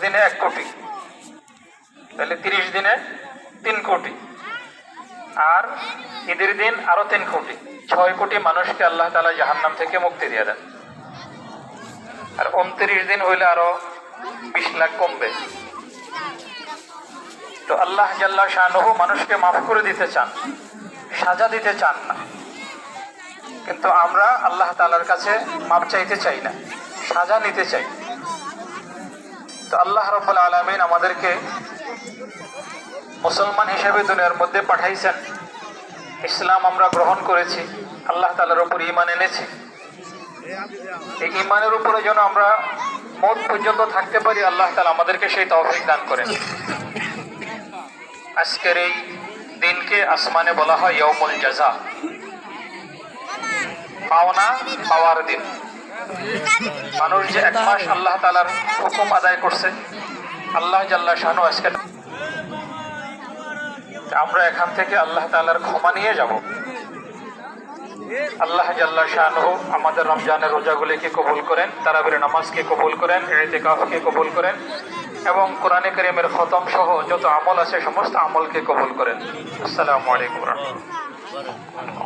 দিনে 1 কোটি, তাহলে 30 দিনে 3 কোটি, আর ঈদের দিন আরো 3 কোটি, 6 কোটি মানুষকে আল্লাহ তাআলা জাহান্নাম থেকে মুক্তি দিয়ে দেন। আর 29 দিন হইলে আরো 20 লাখ কমবে। তো আল্লাহ জাল্লা শানুহু মানুষকে মাফ করে দিতে চান, সাজা দিতে চান না, কিন্তু আমরা আল্লাহ তাআলার কাছে মাপ চাইতে চাই না, সাজা নিতে চাই। তো আল্লাহ রাব্বুল আলামিন আমাদেরকে মুসলমান হিসেবে দুনিয়ার মধ্যে পাঠাইছেন। ইসলাম আমরা গ্রহণ করেছি, আল্লাহ তাআলার উপর ঈমান এনেছি। এই ঈমানের উপরে যেন আমরা মওত পর্যন্ত থাকতে পারি, আল্লাহ তাআলা আমাদেরকে সেই তৌফিক দান করেন। আজকের এই দিনকে আসমানে বলা হয় ইয়াউমুল জাযা, পাওনা পাওয়ার দিন। মানুষ যে 1 মাস আল্লাহ তাআলার হুকুম আদায় করছে, আল্লাহ জাল্লা শানু আজকে আমরা এখান থেকে আল্লাহ তাআলার ক্ষমা নিয়ে যাব। আল্লাহ জাল্লা শানু আমাদের রমজানের রোজাগুলিকে কবুল করেন, তারাবির নামাজকে কবুল করেন, ইতিকাফকে কবুল করেন, এবং কোরআনে কারীমের খতম সহ যত আমল আছে সমস্ত আমলকে কবুল করেন। আসসালামু আলাইকুম ওয়া রাহমাতুল্লাহ।